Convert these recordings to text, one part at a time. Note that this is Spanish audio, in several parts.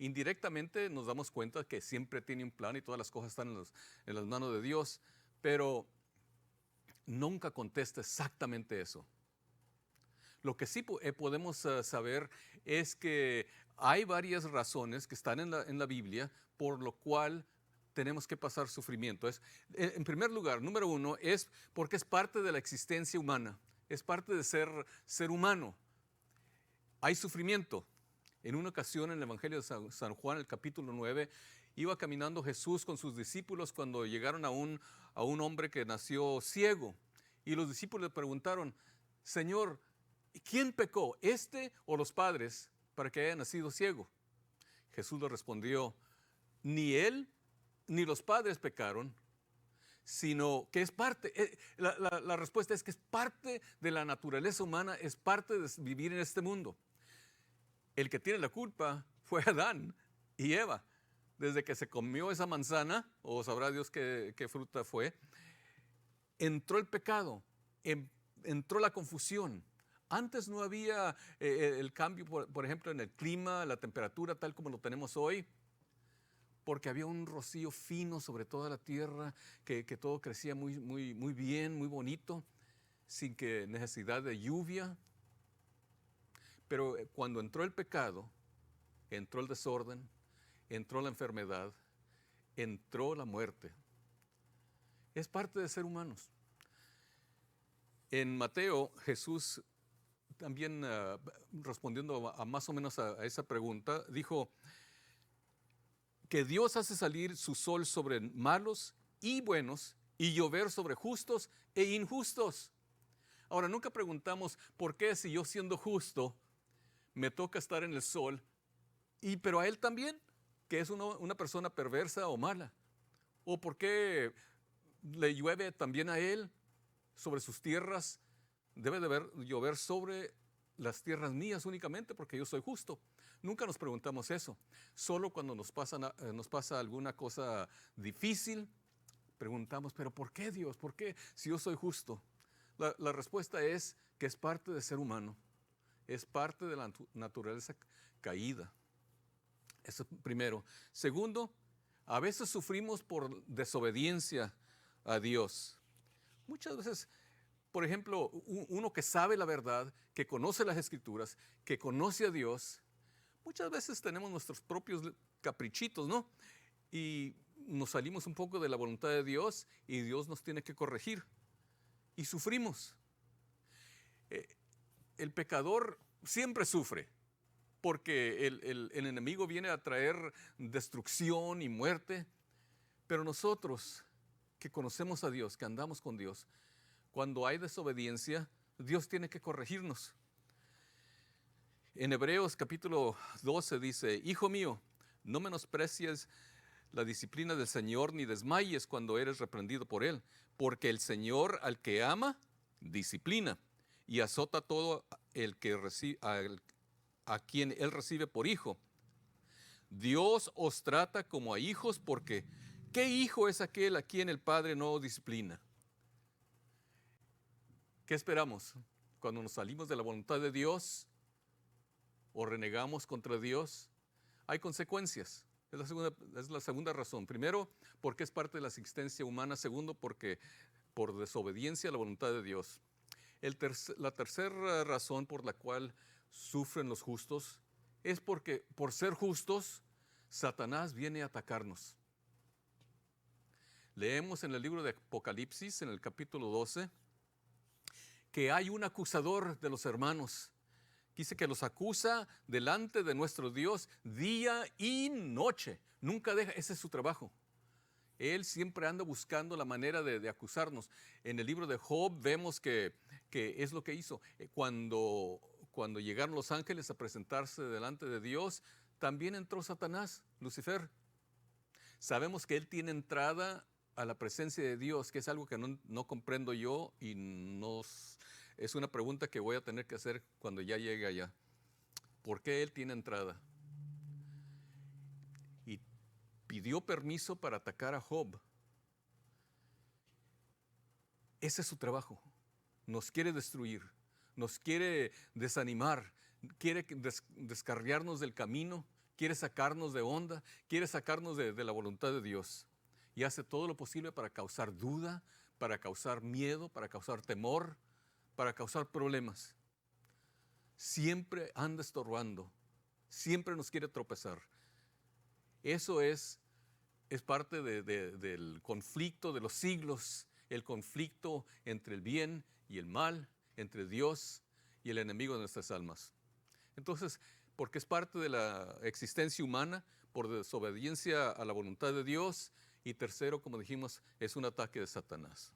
Indirectamente nos damos cuenta que siempre tiene un plan y todas las cosas están en las manos de Dios, pero nunca contesta exactamente eso. Lo que sí podemos saber es que hay varias razones que están en la Biblia por lo cual tenemos que pasar sufrimiento. En primer lugar, número uno, es porque es parte de la existencia humana, es parte de ser humano. Hay sufrimiento. En una ocasión en el Evangelio de San Juan, el capítulo 9, iba caminando Jesús con sus discípulos cuando llegaron a un hombre que nació ciego. Y los discípulos le preguntaron, Señor, ¿quién pecó, este o los padres, para que haya nacido ciego? Jesús le respondió, ni él ni los padres pecaron, sino que es parte, la respuesta es que es parte de la naturaleza humana, es parte de vivir en este mundo. El que tiene la culpa fue Adán y Eva. Desde que se comió esa manzana, o sabrá Dios qué fruta fue, entró el pecado, entró la confusión. Antes no había el cambio, por ejemplo, en el clima, la temperatura tal como lo tenemos hoy, porque había un rocío fino sobre toda la tierra, que todo crecía muy bien, muy bonito, sin que necesidad de lluvia. Pero cuando entró el pecado, entró el desorden, entró la enfermedad, entró la muerte. Es parte de ser humanos. En Mateo, Jesús también respondiendo a más o menos a esa pregunta, dijo que Dios hace salir su sol sobre malos y buenos y llover sobre justos e injustos. Ahora, nunca preguntamos por qué si yo siendo justo me toca estar en el sol, pero a él también, que es una persona perversa o mala. O por qué le llueve también a él sobre sus tierras, debe de llover sobre las tierras mías únicamente porque yo soy justo. Nunca nos preguntamos eso. Solo cuando nos pasa alguna cosa difícil, preguntamos, pero ¿por qué Dios? ¿Por qué si yo soy justo? La respuesta es que es parte de ser humano. Es parte de la naturaleza caída. Eso primero. Segundo, a veces sufrimos por desobediencia a Dios. Muchas veces, por ejemplo, uno que sabe la verdad, que conoce las Escrituras, que conoce a Dios, muchas veces tenemos nuestros propios caprichitos, ¿no? Y nos salimos un poco de la voluntad de Dios y Dios nos tiene que corregir. Y sufrimos. El pecador siempre sufre porque el enemigo viene a traer destrucción y muerte, pero nosotros que conocemos a Dios, que andamos con Dios, cuando hay desobediencia, Dios tiene que corregirnos. En Hebreos capítulo 12 dice, Hijo mío, no menosprecies la disciplina del Señor ni desmayes cuando eres reprendido por Él, porque el Señor al que ama, disciplina y azota todo el que a quien Él recibe por hijo. Dios os trata como a hijos porque ¿qué hijo es aquel a quien el Padre no disciplina? ¿Qué esperamos? Cuando nos salimos de la voluntad de Dios o renegamos contra Dios, hay consecuencias. Es la segunda razón. Primero, porque es parte de la existencia humana. Segundo, porque por desobediencia a la voluntad de Dios. La tercera razón por la cual sufren los justos es porque por ser justos, Satanás viene a atacarnos. Leemos en el libro de Apocalipsis, en el capítulo 12, que hay un acusador de los hermanos. Dice que los acusa delante de nuestro Dios día y noche. Nunca deja, ese es su trabajo. Él siempre anda buscando la manera de acusarnos. En el libro de Job vemos que es lo que hizo. Cuando llegaron los ángeles a presentarse delante de Dios, también entró Satanás, Lucifer. Sabemos que él tiene entrada a la presencia de Dios, que es algo que no comprendo yo y es una pregunta que voy a tener que hacer cuando ya llegue allá. ¿Por qué él tiene entrada? Y pidió permiso para atacar a Job. Ese es su trabajo. Nos quiere destruir, nos quiere desanimar, quiere descarriarnos del camino quiere sacarnos de onda, quiere sacarnos de la voluntad de Dios. Y hace todo lo posible para causar duda, para causar miedo, para causar temor, para causar problemas. Siempre anda estorbando, siempre nos quiere tropezar. Eso es parte del conflicto de los siglos, el conflicto entre el bien y el mal, entre Dios y el enemigo de nuestras almas. Entonces, porque es parte de la existencia humana, por desobediencia a la voluntad de Dios, y tercero, como dijimos, es un ataque de Satanás.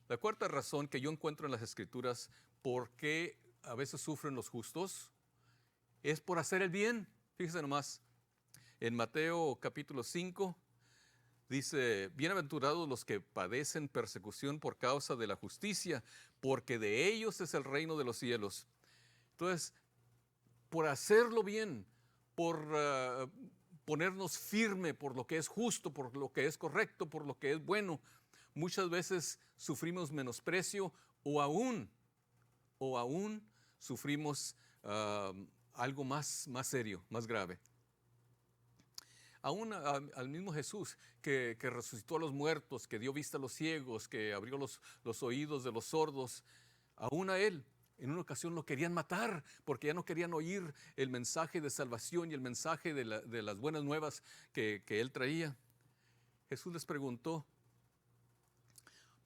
La cuarta razón que yo encuentro en las Escrituras por qué a veces sufren los justos es por hacer el bien. Fíjense nomás, en Mateo capítulo 5 dice, bienaventurados los que padecen persecución por causa de la justicia, porque de ellos es el reino de los cielos. Entonces, por hacerlo bien, por ponernos firme por lo que es justo, por lo que es correcto, por lo que es bueno, muchas veces sufrimos menosprecio o aún sufrimos algo más serio, más grave. Aún al mismo Jesús que resucitó a los muertos, que dio vista a los ciegos, que abrió los oídos de los sordos, aún a Él en una ocasión lo querían matar porque ya no querían oír el mensaje de salvación y el mensaje de las buenas nuevas que Él traía. Jesús les preguntó,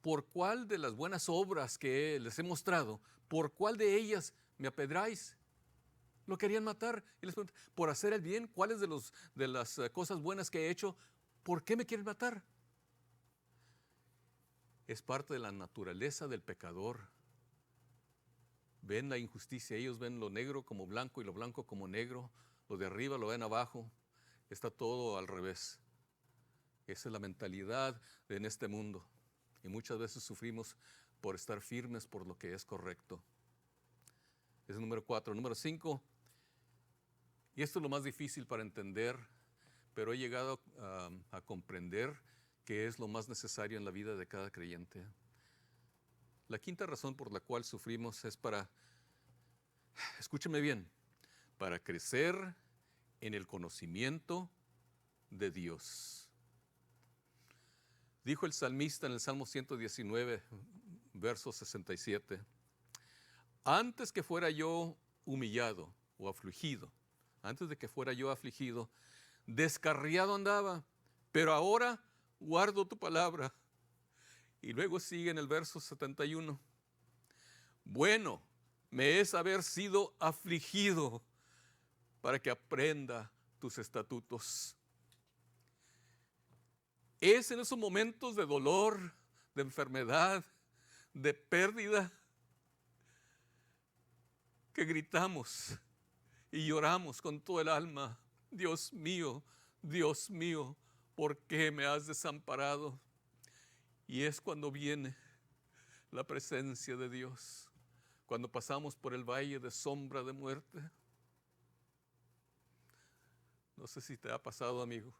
¿por cuál de las buenas obras que les he mostrado, por cuál de ellas me apedráis? Lo querían matar y les preguntó, por hacer el bien, ¿cuáles de las cosas buenas que he hecho, por qué me quieren matar? Es parte de la naturaleza del pecador. Ven la injusticia, ellos ven lo negro como blanco y lo blanco como negro, lo de arriba lo ven abajo, está todo al revés. Esa es la mentalidad en este mundo y muchas veces sufrimos por estar firmes por lo que es correcto. Es el número 4. Número 5, y esto es lo más difícil para entender, pero he llegado a comprender que es lo más necesario en la vida de cada creyente. La quinta razón por la cual sufrimos es para, escúcheme bien, para crecer en el conocimiento de Dios. Dijo el salmista en el Salmo 119, verso 67, antes que fuera yo humillado o afligido, antes de que fuera yo afligido, descarriado andaba, pero ahora guardo tu palabra. Y luego sigue en el verso 71, bueno me es haber sido afligido para que aprenda tus estatutos. Es en esos momentos de dolor, de enfermedad, de pérdida, que gritamos y lloramos con todo el alma, Dios mío, ¿por qué me has desamparado? Y es cuando viene la presencia de Dios, cuando pasamos por el valle de sombra de muerte. No sé si te ha pasado, amigo,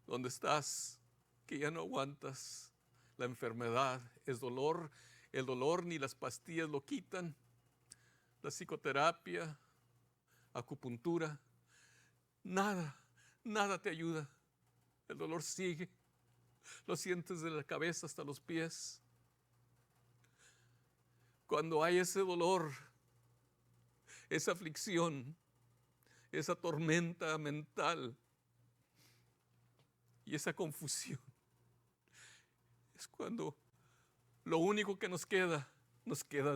donde estás, que ya no aguantas, la enfermedad, es dolor, el dolor ni las pastillas lo quitan, la psicoterapia, acupuntura, nada te ayuda, el dolor sigue, lo sientes de la cabeza hasta los pies. Cuando hay ese dolor, esa aflicción, esa tormenta mental y esa confusión, es cuando lo único que nos queda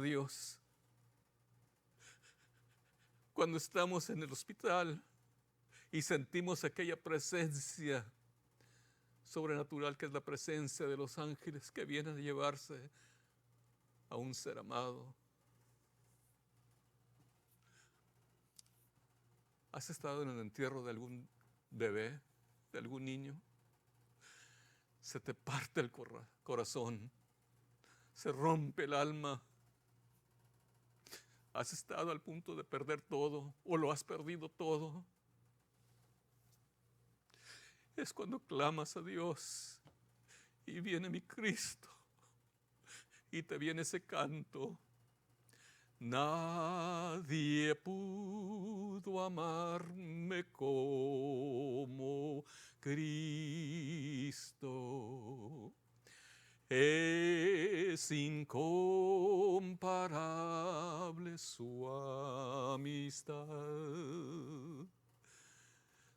Dios. Cuando estamos en el hospital y sentimos aquella presencia sobrenatural que es la presencia de los ángeles que vienen a llevarse a un ser amado. ¿Has estado en el entierro de algún bebé, de algún niño? Se te parte el corazón, se rompe el alma. ¿Has estado al punto de perder todo o lo has perdido todo? Es cuando clamas a Dios y viene mi Cristo y te viene ese canto Nadie pudo amarme como Cristo. Es incomparable su amistad.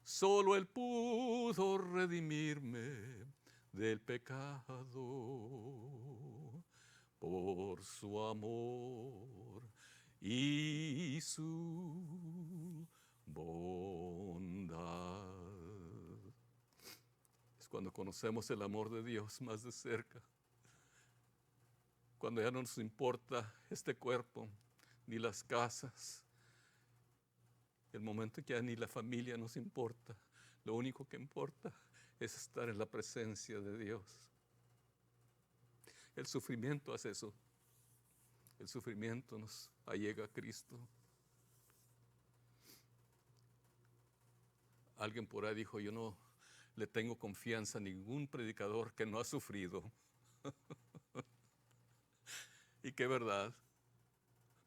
Solo Él pudo redimirme del pecado por su amor y su bondad. Es cuando conocemos el amor de Dios más de cerca, cuando ya no nos importa este cuerpo, ni las casas, el momento en que ya ni la familia nos importa. Lo único que importa es estar en la presencia de Dios. El sufrimiento hace eso. El sufrimiento nos allega a Cristo. Alguien por ahí dijo, yo no le tengo confianza a ningún predicador que no ha sufrido. Y qué verdad,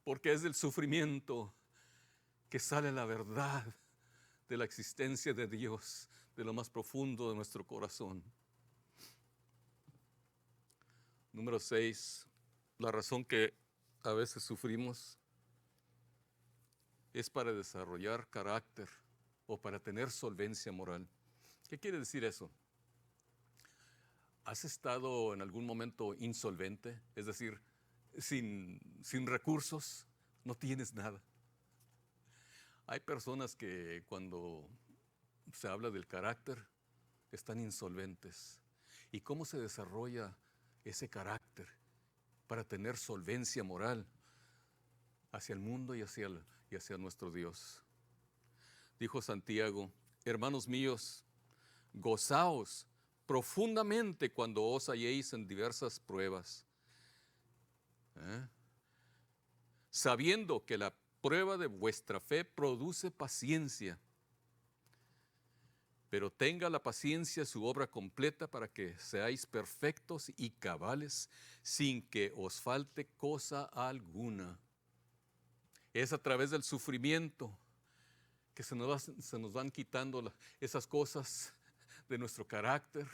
porque es del sufrimiento que sale la verdad de la existencia de Dios, de lo más profundo de nuestro corazón. Número 6, la razón que a veces sufrimos es para desarrollar carácter o para tener solvencia moral. ¿Qué quiere decir eso? ¿Has estado en algún momento insolvente? Es decir, sin recursos, no tienes nada. Hay personas que cuando se habla del carácter están insolventes. ¿Y cómo se desarrolla ese carácter para tener solvencia moral hacia el mundo y hacia nuestro Dios? Dijo Santiago, hermanos míos, gozaos profundamente cuando os halléis en diversas pruebas, sabiendo que la prueba de vuestra fe produce paciencia. Pero tenga la paciencia su obra completa para que seáis perfectos y cabales sin que os falte cosa alguna. Es a través del sufrimiento que se nos van quitando esas cosas de nuestro carácter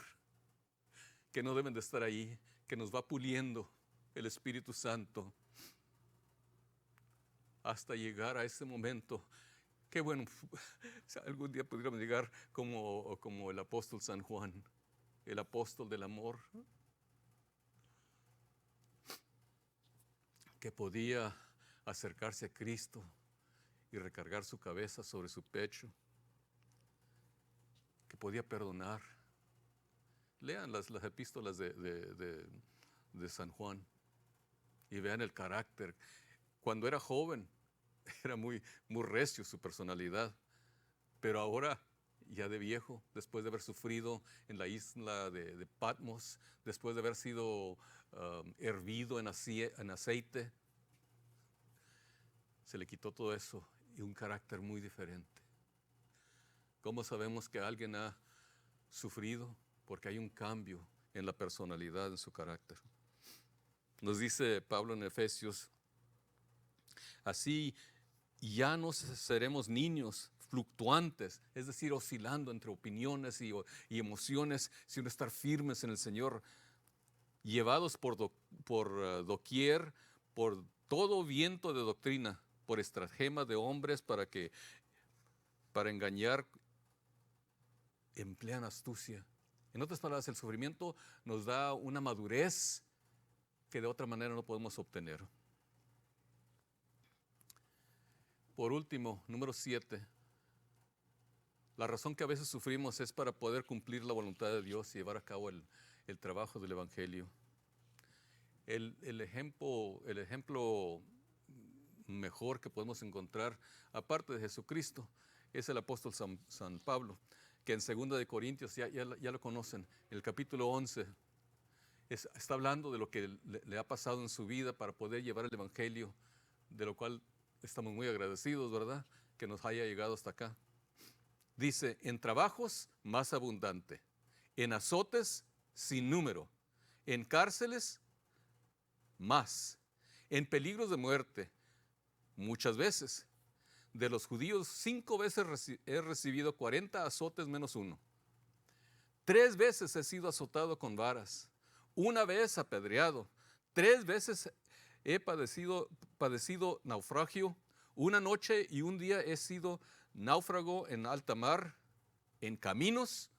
que no deben de estar ahí, que nos va puliendo el Espíritu Santo hasta llegar a ese momento. Qué bueno, algún día pudiéramos llegar como el apóstol San Juan, el apóstol del amor, que podía acercarse a Cristo y recargar su cabeza sobre su pecho, que podía perdonar. Lean las epístolas de San Juan y vean el carácter. Cuando era joven, era muy recio su personalidad, pero ahora, ya de viejo, después de haber sufrido en la isla de Patmos, después de haber sido hervido en aceite, se le quitó todo eso y un carácter muy diferente. ¿Cómo sabemos que alguien ha sufrido? Porque hay un cambio en la personalidad, en su carácter. Nos dice Pablo en Efesios, así ya no seremos niños fluctuantes, es decir, oscilando entre opiniones y emociones, sino estar firmes en el Señor, llevados por doquier, por todo viento de doctrina, por estratagema de hombres para engañar, emplean astucia. En otras palabras, el sufrimiento nos da una madurez que de otra manera no podemos obtener. Por último, número 7, la razón que a veces sufrimos es para poder cumplir la voluntad de Dios y llevar a cabo el trabajo del Evangelio. El ejemplo mejor que podemos encontrar, aparte de Jesucristo, es el apóstol San Pablo, que en 2 de Corintios, ya lo conocen, en el capítulo 11, está hablando de lo que le ha pasado en su vida para poder llevar el Evangelio, de lo cual estamos muy agradecidos, ¿verdad?, que nos haya llegado hasta acá. Dice, en trabajos más abundante, en azotes sin número, en cárceles más, en peligros de muerte, Muchas veces. De los judíos, 5 veces he recibido 40 azotes menos uno. 3 veces he sido azotado con varas. 1 vez apedreado. 3 veces he padecido naufragio. 1 noche y 1 día he sido náufrago en alta mar, en caminos,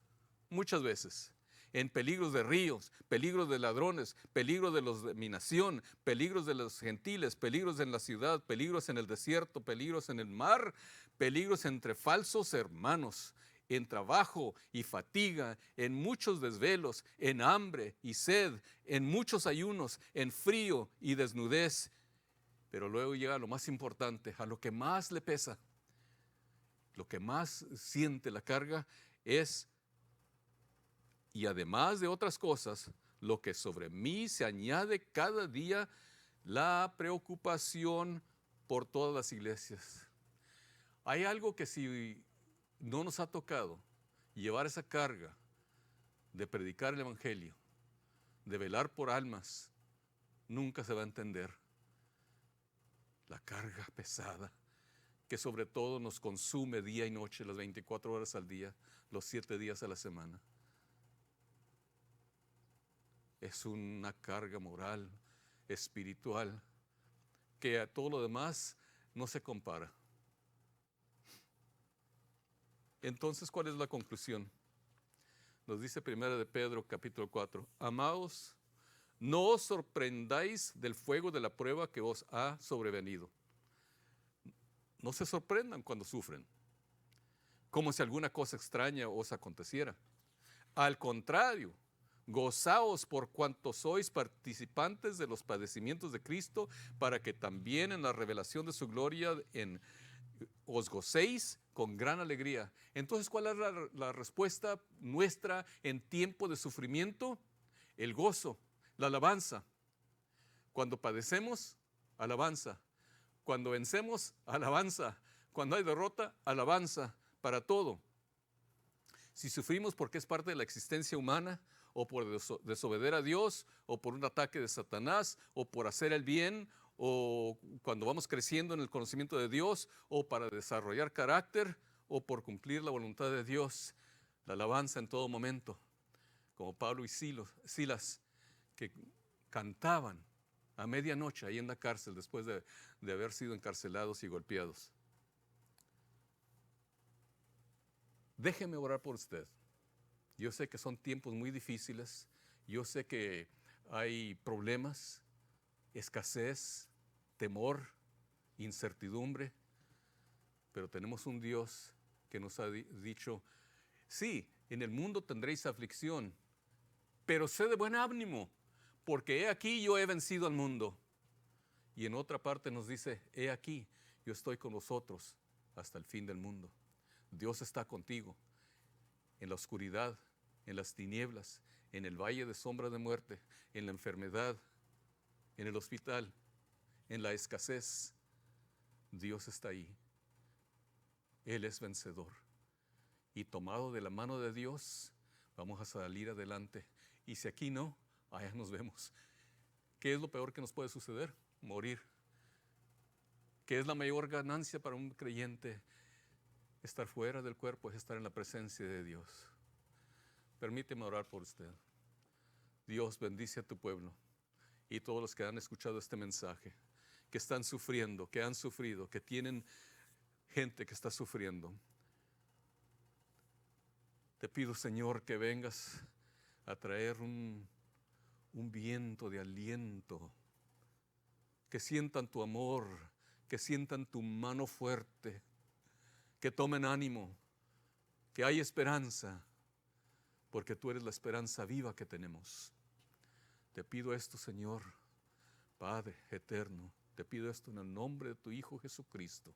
muchas veces. En peligros de ríos, peligros de ladrones, peligros de los de mi nación, peligros de los gentiles, peligros en la ciudad, peligros en el desierto, peligros en el mar, peligros entre falsos hermanos, en trabajo y fatiga, en muchos desvelos, en hambre y sed, en muchos ayunos, en frío y desnudez. Pero luego llega lo más importante, a lo que más le pesa, lo que más siente la carga es: y además de otras cosas, lo que sobre mí se añade cada día, la preocupación por todas las iglesias. Hay algo que si no nos ha tocado llevar esa carga de predicar el Evangelio, de velar por almas, nunca se va a entender. La carga pesada que sobre todo nos consume día y noche, las 24 horas al día, los 7 días a la semana. Es una carga moral, espiritual, que a todo lo demás no se compara. Entonces, ¿cuál es la conclusión? Nos dice 1 de Pedro, capítulo 4. Amados, no os sorprendáis del fuego de la prueba que os ha sobrevenido. No se sorprendan cuando sufren, como si alguna cosa extraña os aconteciera. Al contrario, gozaos por cuanto sois participantes de los padecimientos de Cristo, para que también en la revelación de su gloria os gocéis con gran alegría. Entonces, ¿cuál es la respuesta nuestra en tiempo de sufrimiento? El gozo, la alabanza. Cuando padecemos, alabanza. Cuando vencemos, alabanza. Cuando hay derrota, alabanza. Para todo. Si sufrimos porque es parte de la existencia humana, o por desobedecer a Dios, o por un ataque de Satanás, o por hacer el bien, o cuando vamos creciendo en el conocimiento de Dios, o para desarrollar carácter, o por cumplir la voluntad de Dios, la alabanza en todo momento, como Pablo y Silas, que cantaban a medianoche ahí en la cárcel después de haber sido encarcelados y golpeados. Déjeme orar por usted. Yo sé que son tiempos muy difíciles, yo sé que hay problemas, escasez, temor, incertidumbre, pero tenemos un Dios que nos ha dicho: sí, en el mundo tendréis aflicción, pero sé de buen ánimo, porque he aquí yo he vencido al mundo. Y en otra parte nos dice: he aquí, yo estoy con vosotros hasta el fin del mundo. Dios está contigo en la oscuridad, en las tinieblas, en el valle de sombra de muerte, en la enfermedad, en el hospital, en la escasez. Dios está ahí. Él es vencedor. Y tomado de la mano de Dios, vamos a salir adelante. Y si aquí no, allá nos vemos. ¿Qué es lo peor que nos puede suceder? Morir. ¿Qué es la mayor ganancia para un creyente? Estar fuera del cuerpo es estar en la presencia de Dios. Permíteme orar por usted. Dios, bendice a tu pueblo y todos los que han escuchado este mensaje, que están sufriendo, que han sufrido, que tienen gente que está sufriendo. Te pido, Señor, que vengas a traer un viento de aliento, que sientan tu amor, que sientan tu mano fuerte, que tomen ánimo, que hay esperanza, porque tú eres la esperanza viva que tenemos. Te pido esto, Señor, Padre eterno, te pido esto en el nombre de tu Hijo Jesucristo.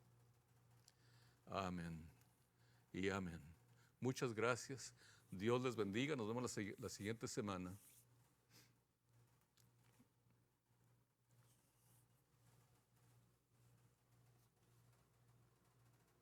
Amén y amén. Muchas gracias. Dios les bendiga. Nos vemos la siguiente semana.